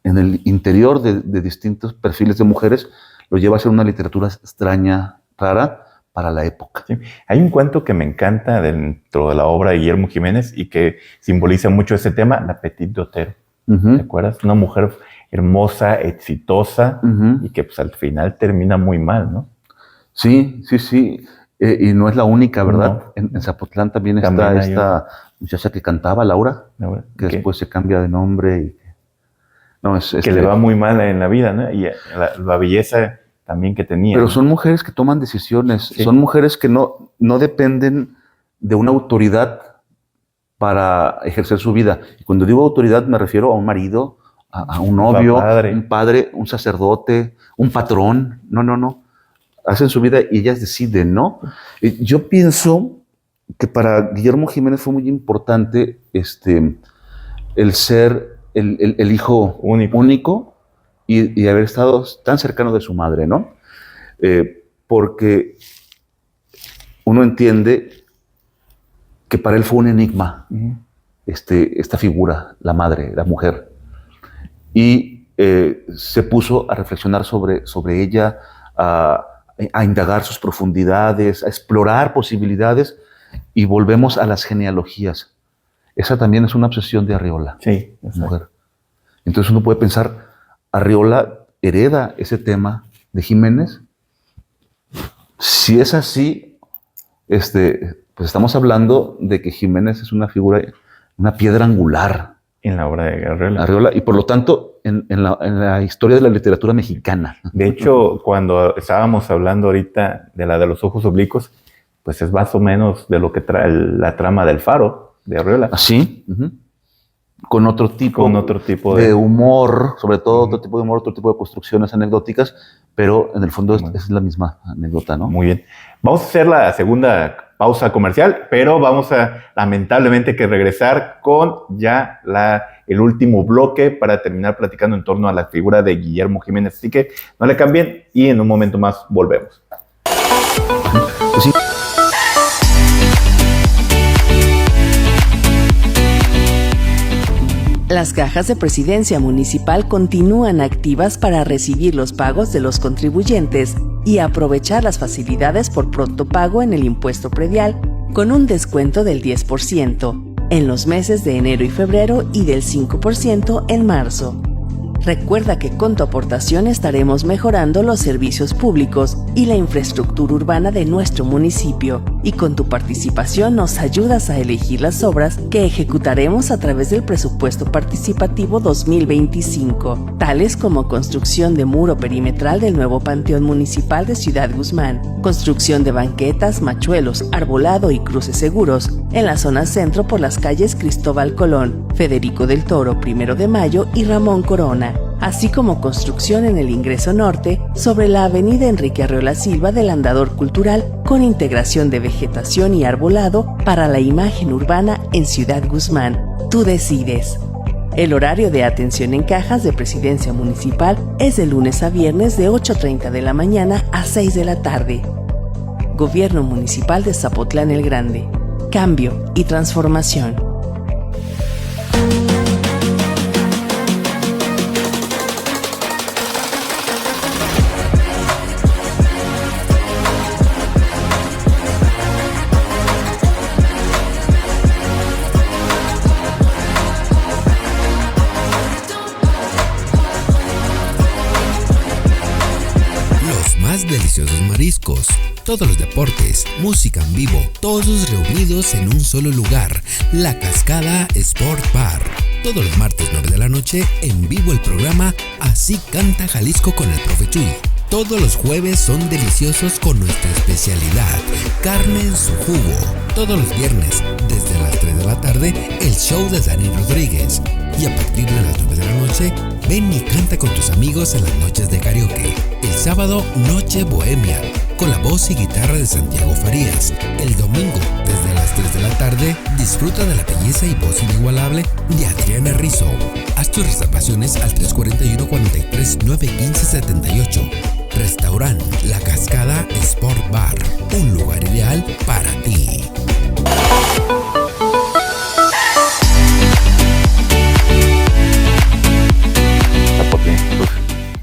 el interior de distintos perfiles de mujeres, lo lleva a ser una literatura extraña, rara, para la época. Sí. Hay un cuento que me encanta dentro de la obra de Guillermo Jiménez y que simboliza mucho ese tema, La Petite Dotero. ¿Te acuerdas? Una mujer hermosa, exitosa, y que pues al final termina muy mal, ¿no? Sí, sí, sí. Y no es la única, ¿verdad? No. En Zapotlán también También está hay esta muchacha que cantaba, Laura, Laura, que después se cambia de nombre. Y... No, que le va muy mal en la vida, ¿no? Y la belleza también que tenía. Pero ¿no? son mujeres que toman decisiones, Sí. son mujeres que no dependen de una autoridad para ejercer su vida. Y cuando digo autoridad me refiero a un marido, a un novio, un padre, un sacerdote, un patrón. No. Hacen su vida y ellas deciden, ¿no? Yo pienso que para Guillermo Jiménez fue muy importante el ser el hijo único y haber estado tan cercano de su madre, ¿no? Porque uno entiende que para él fue un enigma esta figura, la madre, la mujer. Y se puso a reflexionar sobre ella, a indagar sus profundidades, a explorar posibilidades, y volvemos a las genealogías. Esa también es una obsesión de Arriola, sí, mujer. Entonces uno puede pensar, Arriola hereda ese tema de Jiménez. Si es así, pues estamos hablando de que Jiménez es una figura, una piedra angular en la obra de Arriola, y por lo tanto en la historia de la literatura mexicana. De hecho, cuando estábamos hablando ahorita de la de los ojos oblicuos, pues es más o menos de lo que trae la trama del Faro de Arriola. ¿Así? Con otro tipo de humor, sobre todo otro tipo de humor, otro tipo de construcciones anecdóticas, pero en el fondo es la misma anécdota, ¿no? Muy bien. Vamos a hacer la segunda pausa comercial, pero vamos a lamentablemente que regresar con ya el último bloque para terminar platicando en torno a la figura de Guillermo Jiménez. Así que no le cambien y en un momento más volvemos. Pues sí. Las cajas de Presidencia Municipal continúan activas para recibir los pagos de los contribuyentes y aprovechar las facilidades por pronto pago en el impuesto predial con un descuento del 10% en los meses de enero y febrero y del 5% en marzo. Recuerda que con tu aportación estaremos mejorando los servicios públicos y la infraestructura urbana de nuestro municipio, y con tu participación nos ayudas a elegir las obras que ejecutaremos a través del presupuesto participativo 2025, tales como construcción de muro perimetral del nuevo Panteón Municipal de Ciudad Guzmán, construcción de banquetas, machuelos, arbolado y cruces seguros en la zona centro por las calles Cristóbal Colón, Federico del Toro, 1 de Mayo y Ramón Corona, así como construcción en el ingreso norte sobre la avenida Enrique Arriola Silva del Andador Cultural con integración de vegetación y arbolado para la imagen urbana en Ciudad Guzmán. Tú decides. El horario de atención en cajas de Presidencia Municipal es de lunes a viernes de 8:30 de la mañana a 6 de la tarde. Gobierno Municipal de Zapotlán el Grande. Cambio y transformación. deliciosos mariscos, todos los deportes, música en vivo, todos reunidos en un solo lugar, La Cascada Sport Bar. Todos los martes 9 de la noche, en vivo el programa Así Canta Jalisco con el Profe Chuy. Todos los jueves son deliciosos con nuestra especialidad, carne en su jugo. Todos los viernes, desde las 3 de la tarde, el show de Dani Rodríguez. Y a partir de las 9 de la noche, ven y canta con tus amigos en las noches de karaoke. El sábado, Noche Bohemia, con la voz y guitarra de Santiago Farías. El domingo, desde las 3 de la tarde, disfruta de la belleza y voz inigualable de Adriana Rizzo. Haz tus reservaciones al 341-43-915-78. Restaurant La Cascada Sport Bar, un lugar ideal para ti.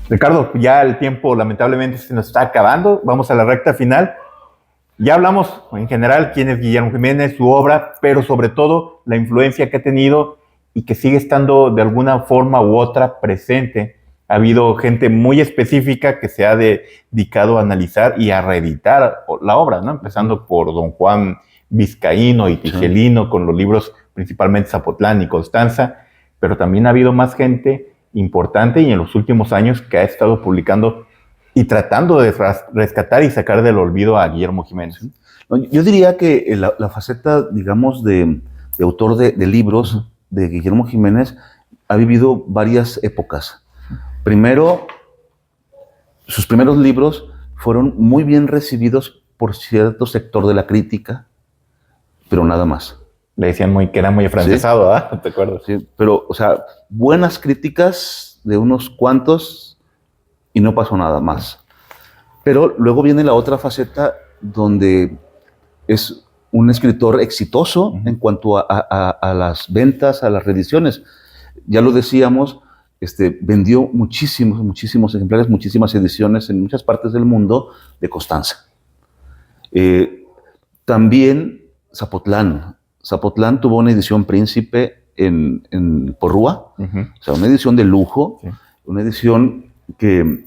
Ricardo, ya el tiempo lamentablemente se nos está acabando. Vamos a la recta final. Ya hablamos en general quién es Guillermo Jiménez, su obra, pero sobre todo la influencia que ha tenido y que sigue estando de alguna forma u otra presente. Ha habido gente muy específica que se ha dedicado a analizar y a reeditar la obra, ¿no? Empezando por don Juan Vizcaíno y Tigelino, con los libros principalmente Zapotlán y Constanza, pero también ha habido más gente importante y en los últimos años que ha estado publicando y tratando de rescatar y sacar del olvido a Guillermo Jiménez. Yo diría que la faceta, digamos, de autor de libros de Guillermo Jiménez ha vivido varias épocas. Primero, sus primeros libros fueron muy bien recibidos por cierto sector de la crítica, pero nada más. Le decían que era muy afrancesado, ¿verdad? ¿Sí? ¿Te acuerdas? Sí, pero, o sea, buenas críticas de unos cuantos y no pasó nada más. Pero luego viene la otra faceta donde es un escritor exitoso en cuanto a las ventas, a las reediciones. Ya lo decíamos, vendió muchísimos ejemplares, muchísimas ediciones en muchas partes del mundo de Constanza. También Zapotlán tuvo una edición príncipe en Porrúa, o sea, una edición de lujo, una edición que,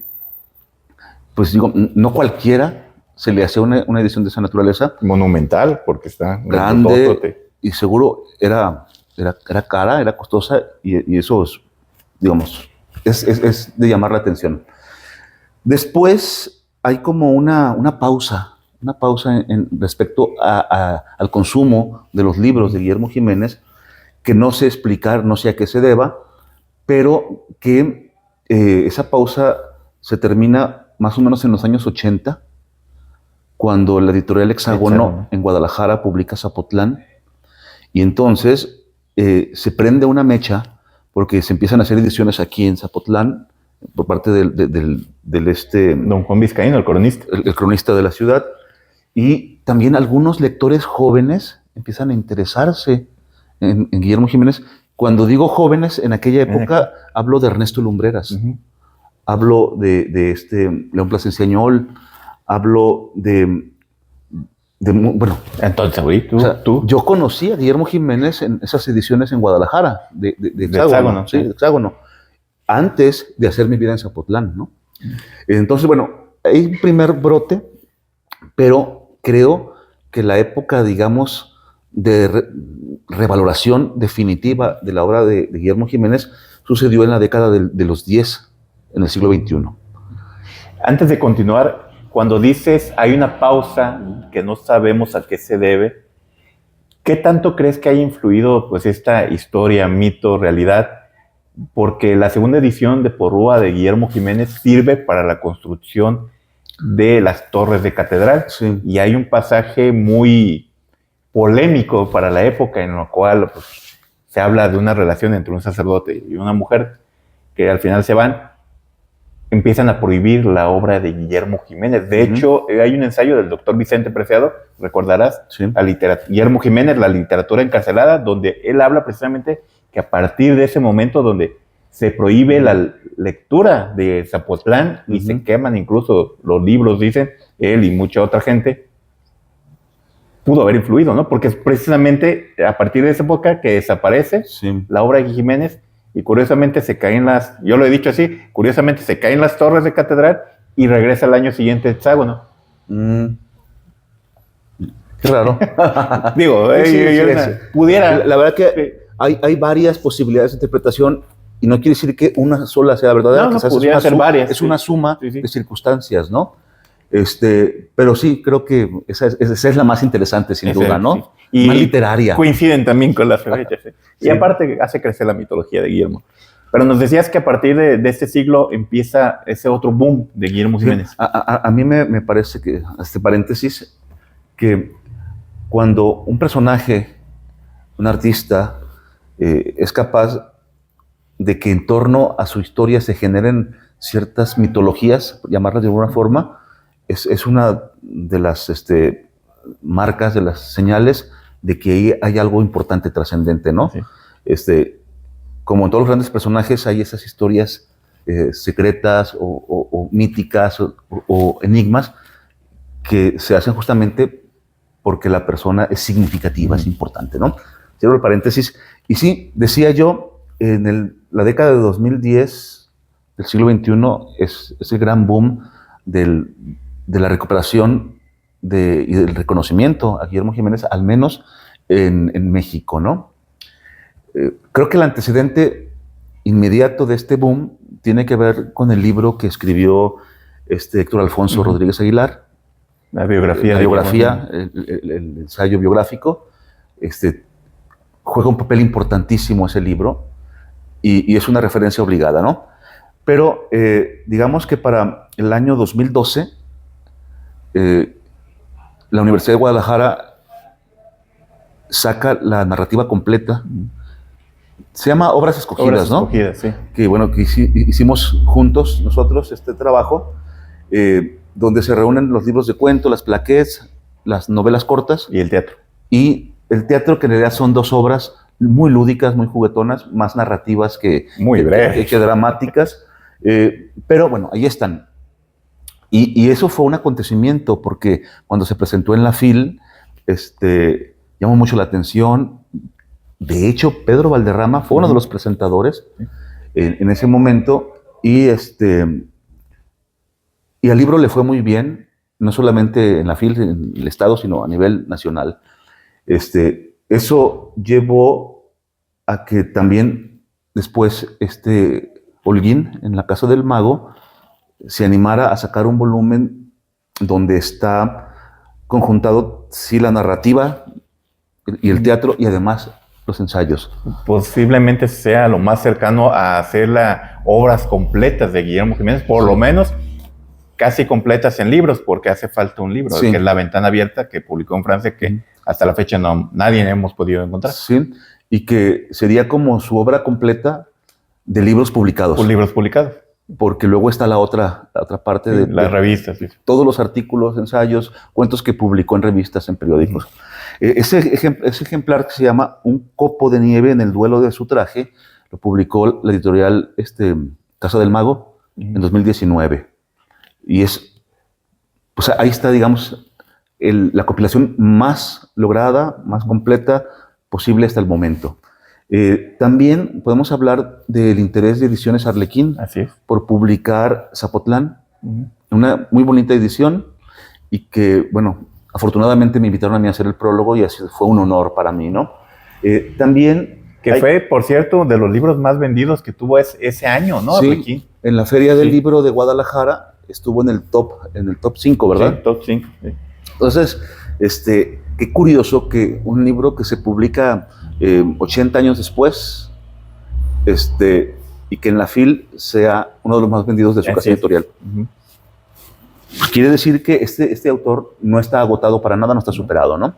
pues digo, no cualquiera se le hace una edición de esa naturaleza. Monumental, porque está grande y seguro era cara, era costosa y eso es, digamos, es de llamar la atención. Después hay como una pausa respecto al consumo de los libros de Guillermo Jiménez, que no sé explicar, no sé a qué se deba, pero que esa pausa se termina más o menos en los años 80, cuando la editorial Hexágono en Guadalajara publica Zapotlán, y entonces se prende una mecha, porque se empiezan a hacer ediciones aquí en Zapotlán, por parte del don Juan Vizcaíno, el cronista. El cronista de la ciudad. Y también algunos lectores jóvenes empiezan a interesarse en Guillermo Jiménez. Cuando digo jóvenes, en aquella época hablo de Ernesto Lumbreras, hablo de León Plasenciañol, hablo bueno. Entonces, yo conocí a Guillermo Jiménez en esas ediciones en Guadalajara, de Hexágono, sí, de Hexágono, antes de hacer mi vida en Zapotlán, ¿no? Entonces, bueno, hay un primer brote, pero creo que la época, digamos, de revaloración definitiva de la obra de Guillermo Jiménez sucedió en la década de los 10, en el siglo XXI. Antes de continuar, cuando dices hay una pausa que no sabemos a qué se debe, ¿qué tanto crees que haya influido pues esta historia, mito, realidad? Porque la segunda edición de Porrúa de Guillermo Jiménez sirve para la construcción de las torres de catedral, y hay un pasaje muy polémico para la época en el cual pues, se habla de una relación entre un sacerdote y una mujer que al final se van, empiezan a prohibir la obra de Guillermo Jiménez. De hecho, hay un ensayo del doctor Vicente Preciado, recordarás, Guillermo Jiménez, la literatura encarcelada, donde él habla precisamente que a partir de ese momento donde se prohíbe la lectura de Zapotlán y se queman incluso los libros, dicen, él y mucha otra gente, pudo haber influido, ¿no? Porque es precisamente a partir de esa época que desaparece la obra de Jiménez y curiosamente se caen yo lo he dicho así, curiosamente se caen las torres de catedral y regresa al año siguiente a Hexágono. Qué raro. Digo, pudiera. La verdad que hay varias posibilidades de interpretación y no quiere decir que una sola sea verdadera. No, quizás pudieran ser varias. Es una suma Sí. de circunstancias, ¿no? Pero sí, creo que esa es la más interesante, sin duda, ¿no? Sí. Y más literaria. Coinciden también con las fechas. Sí. Y Sí. aparte hace crecer la mitología de Guillermo. Pero nos decías que a partir de este siglo empieza ese otro boom de Guillermo Jiménez. A mí me parece que, paréntesis, que cuando un personaje, un artista, es capaz de que en torno a su historia se generen ciertas mitologías, por llamarlas de alguna forma, es una de las marcas, de las señales de que ahí hay algo importante, trascendente, ¿no? Sí. Como en todos los grandes personajes hay esas historias secretas o míticas o enigmas que se hacen justamente porque la persona es significativa, es importante, ¿no? Cierro el paréntesis. Y sí, decía yo, en la década de 2010 del siglo XXI es el gran boom de la recuperación y del reconocimiento a Guillermo Jiménez, al menos en México, ¿no? Creo que el antecedente inmediato de este boom tiene que ver con el libro que escribió Héctor Alfonso Rodríguez Aguilar. La biografía. El ensayo biográfico. Juega un papel importantísimo ese libro y es una referencia obligada, ¿no? Pero digamos que para el año 2012, la Universidad de Guadalajara saca la narrativa completa. Se llama Obras Escogidas, ¿no? Escogidas, sí. Que bueno, que hicimos juntos nosotros este trabajo, donde se reúnen los libros de cuento, las plaquettes, las novelas cortas. Y el teatro. Y el teatro, que en realidad son dos obras muy lúdicas, muy juguetonas, más narrativas que dramáticas. Pero bueno, ahí están. Y eso fue un acontecimiento, porque cuando se presentó en la FIL, llamó mucho la atención. De hecho, Pedro Valderrama fue uno de los presentadores en ese momento, y al libro le fue muy bien, no solamente en la FIL, en el Estado, sino a nivel nacional. Eso llevó a que también después Holguín, en La Casa del Mago, se animara a sacar un volumen donde está conjuntado, sí, la narrativa y el teatro, y además los ensayos. Posiblemente sea lo más cercano a hacer las obras completas de Guillermo Jiménez, por lo menos casi completas en libros, porque hace falta un libro, sí, que es La Ventana Abierta, que publicó en Francia, que hasta la fecha nadie hemos podido encontrar. Sí, y que sería como su obra completa de libros publicados. Por libros publicados. Porque luego está la otra parte de las revistas. Sí. Todos los artículos, ensayos, cuentos que publicó en revistas, en periódicos. Ese ejemplar, que se llama Un copo de nieve en el duelo de su traje, lo publicó la editorial Casa del Mago en 2019. Y pues ahí está, digamos, la compilación más lograda, más completa posible hasta el momento. También podemos hablar del interés de Ediciones Arlequín por publicar Zapotlán, una muy bonita edición, y que, bueno, afortunadamente me invitaron a mí a hacer el prólogo, y así fue un honor para mí, ¿no? También... Que fue, por cierto, de los libros más vendidos que tuvo ese año, ¿no? Sí, Arlequín. En la Feria del Libro de Guadalajara estuvo en el top 5, ¿verdad? Sí, top 5. Sí. Entonces, qué curioso que un libro que se publica 80 años después, y que en la FIL sea uno de los más vendidos de su casa editorial. Quiere decir que este autor no está agotado para nada, no está superado, ¿no?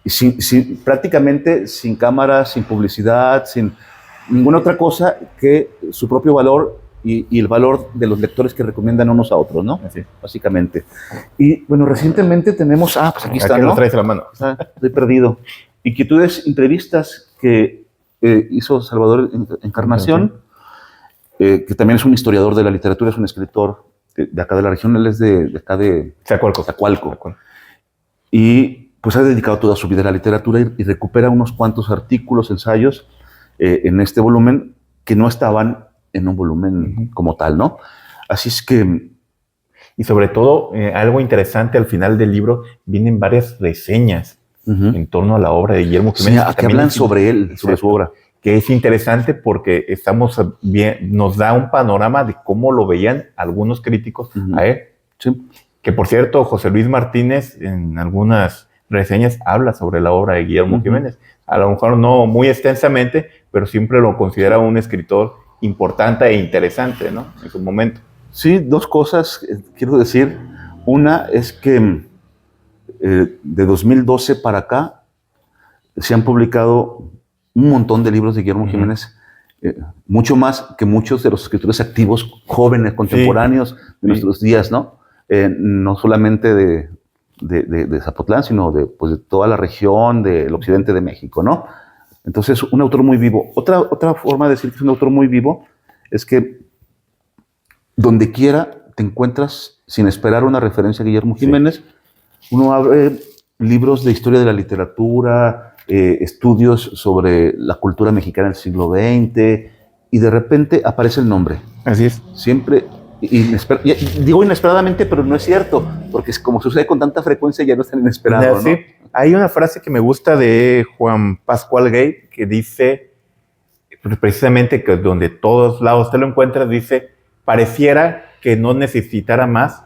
Y prácticamente sin cámaras, sin publicidad, sin ninguna otra cosa que su propio valor y el valor de los lectores que recomiendan unos a otros, ¿no? Así. Básicamente. Y bueno, recientemente tenemos... pues aquí está, ¿no? Lo traes a la mano. Estoy perdido. Inquietudes, entrevistas que hizo Salvador Encarnación, que también es un historiador de la literatura, es un escritor de acá de la región, él es de acá de Zacualco. Y pues ha dedicado toda su vida a la literatura y recupera unos cuantos artículos, ensayos en este volumen que no estaban en un volumen como tal, ¿no? Así es que... Y sobre todo, algo interesante, al final del libro vienen varias reseñas en torno a la obra de Guillermo Jiménez. Sí, que hablan sobre él, sobre su obra. Que es interesante porque nos da un panorama de cómo lo veían algunos críticos a él. Sí. Que por cierto, José Luis Martínez en algunas reseñas habla sobre la obra de Guillermo Jiménez. A lo mejor no muy extensamente, pero siempre lo considera un escritor importante e interesante, ¿no? En su momento. Sí, dos cosas quiero decir. Una es que de 2012 para acá se han publicado un montón de libros de Guillermo Jiménez, mucho más que muchos de los escritores activos, jóvenes, contemporáneos de nuestros días, ¿no? No solamente de Zapotlán, sino de toda la región del occidente de México, ¿no? Entonces, un autor muy vivo. Otra forma de decir que es un autor muy vivo es que donde quiera te encuentras, sin esperar una referencia a Guillermo Jiménez, uno abre libros de historia de la literatura, estudios sobre la cultura mexicana del siglo XX, y de repente aparece el nombre. Así es. Siempre, digo inesperadamente, pero no es cierto, porque es como sucede con tanta frecuencia, ya no es tan inesperado, Sí. ¿no? Hay una frase que me gusta de Juan Pascual Gay que dice, precisamente que donde todos lados te lo encuentras, dice, pareciera que no necesitara más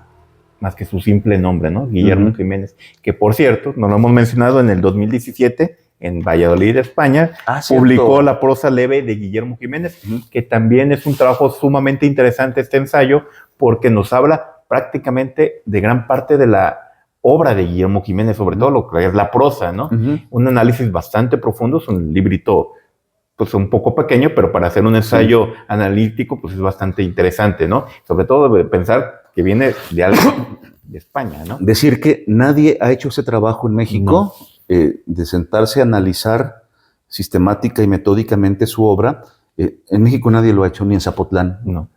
que su simple nombre, ¿no? Guillermo Jiménez, que por cierto, nos lo hemos mencionado en el 2017, en Valladolid, España, publicó La prosa leve de Guillermo Jiménez, que también es un trabajo sumamente interesante este ensayo, porque nos habla prácticamente de gran parte de la obra de Guillermo Jiménez, sobre todo lo que es la prosa, ¿no? Un análisis bastante profundo, es un librito pues un poco pequeño, pero para hacer un ensayo analítico, pues es bastante interesante, ¿no? Sobre todo de pensar que viene de algo de España, ¿no? Decir que nadie ha hecho ese trabajo en México, de sentarse a analizar sistemática y metódicamente su obra. En México nadie lo ha hecho, ni en Zapotlán. No.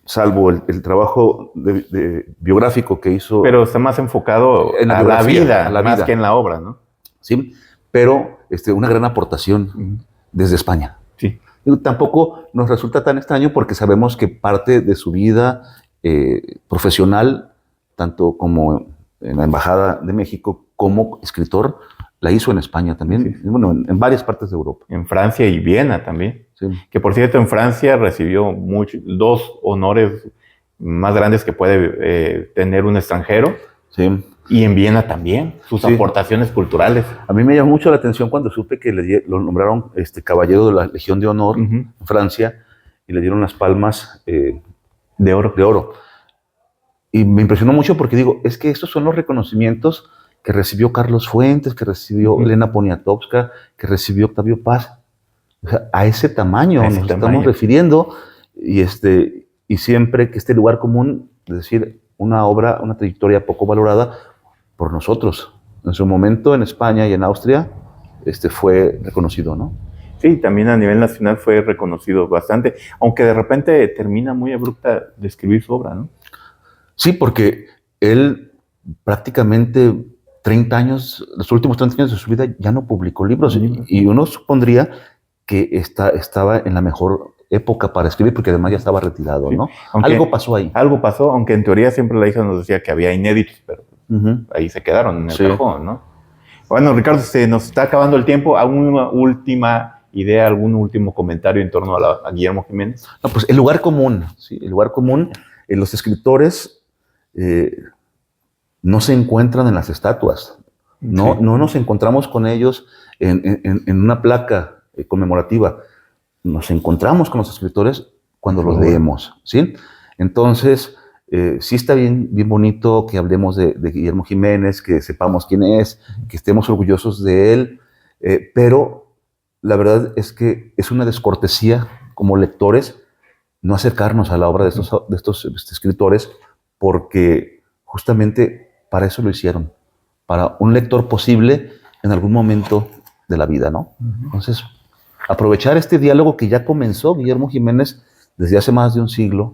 Salvo el trabajo biográfico que hizo. Pero está más enfocado en a la vida, más que en la obra, ¿no? Sí, pero una gran aportación desde España. Sí. Tampoco nos resulta tan extraño porque sabemos que parte de su vida profesional, tanto como en la Embajada de México, como escritor, la hizo en España también, bueno, en varias partes de Europa. En Francia y Viena también. Sí. Que por cierto, en Francia recibió dos honores más grandes que puede tener un extranjero. Sí. Y en Viena también, sus aportaciones culturales. A mí me llamó mucho la atención cuando supe que lo nombraron caballero de la Legión de Honor en Francia y le dieron las palmas de oro. Y me impresionó mucho porque digo, es que estos son los reconocimientos que recibió Carlos Fuentes, que recibió Elena Poniatowska, que recibió Octavio Paz. O sea, a ese tamaño nos estamos refiriendo, y siempre que este lugar común, es decir, una obra, una trayectoria poco valorada por nosotros. En su momento en España y en Austria fue reconocido, ¿no? Sí, también a nivel nacional fue reconocido bastante, aunque de repente termina muy abrupta de escribir su obra, ¿no? Sí, porque él prácticamente 30 años, los últimos 30 años de su vida ya no publicó libros, y uno supondría que estaba en la mejor época para escribir, porque además ya estaba retirado, ¿no? Algo pasó ahí. Algo pasó, aunque en teoría siempre la hija nos decía que había inéditos, pero ahí se quedaron en el cajón, ¿no? Bueno, Ricardo, se nos está acabando el tiempo. ¿Alguna última idea, algún último comentario en torno a Guillermo Jiménez? No, pues el lugar común, ¿sí? El lugar común, los escritores no se encuentran en las estatuas, no nos encontramos con ellos en una placa conmemorativa, nos encontramos con los escritores cuando los leemos, ¿sí? Entonces, sí está bien bonito que hablemos de Guillermo Jiménez, que sepamos quién es, que estemos orgullosos de él, pero la verdad es que es una descortesía como lectores no acercarnos a la obra de estos escritores, porque justamente para eso lo hicieron, para un lector posible en algún momento de la vida, ¿no? Entonces, aprovechar este diálogo que ya comenzó Guillermo Jiménez desde hace más de un siglo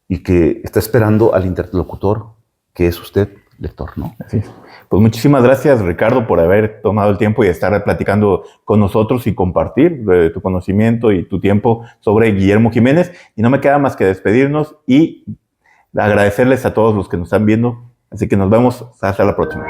y que está esperando al interlocutor, que es usted, lector, ¿no? Así es. Pues muchísimas gracias, Ricardo, por haber tomado el tiempo y estar platicando con nosotros y compartir tu conocimiento y tu tiempo sobre Guillermo Jiménez. Y no me queda más que despedirnos y agradecerles a todos los que nos están viendo. Así que nos vemos hasta la próxima.